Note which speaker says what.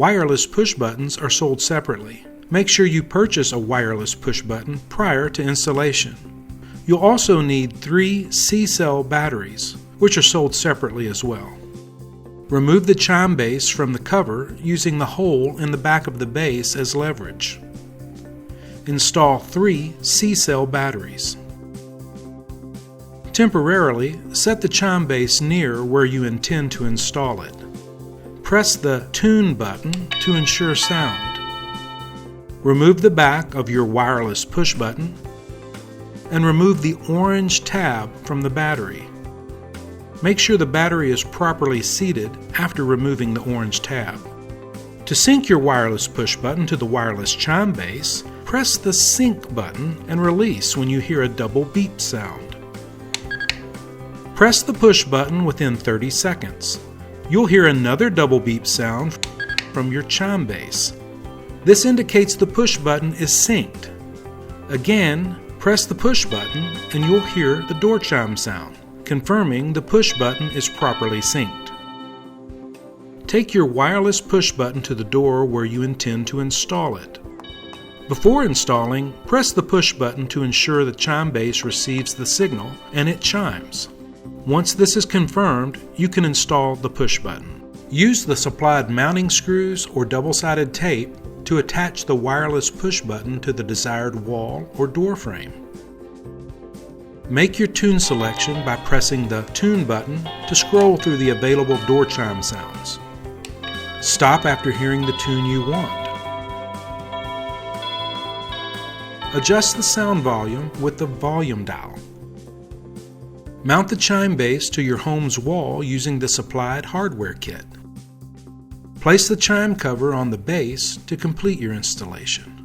Speaker 1: Wireless push buttons are sold separately. Make sure you purchase a wireless push button prior to installation. You'll also need 3 C-cell batteries, which are sold separately as well. Remove the chime base from the cover using the hole in the back of the base as leverage. Install 3 C-cell batteries. Temporarily, set the chime base near where you intend to install it. Press the Tune button to ensure sound. Remove the back of your wireless push button and remove the orange tab from the battery. Make sure the battery is properly seated after removing the orange tab. To sync your wireless push button to the wireless chime base, press the Sync button and release when you hear a double beep sound. Press the push button within 30 seconds. You'll hear another double beep sound from your chime base. This indicates the push button is synced. Again, press the push button and you'll hear the door chime sound, confirming the push button is properly synced. Take your wireless push button to the door where you intend to install it. Before installing, press the push button to ensure the chime base receives the signal and it chimes. Once this is confirmed, you can install the push button. Use the supplied mounting screws or double-sided tape to attach the wireless push button to the desired wall or door frame. Make your tune selection by pressing the Tune button to scroll through the available door chime sounds. Stop after hearing the tune you want. Adjust the sound volume with the volume dial. Mount the chime base to your home's wall using the supplied hardware kit. Place the chime cover on the base to complete your installation.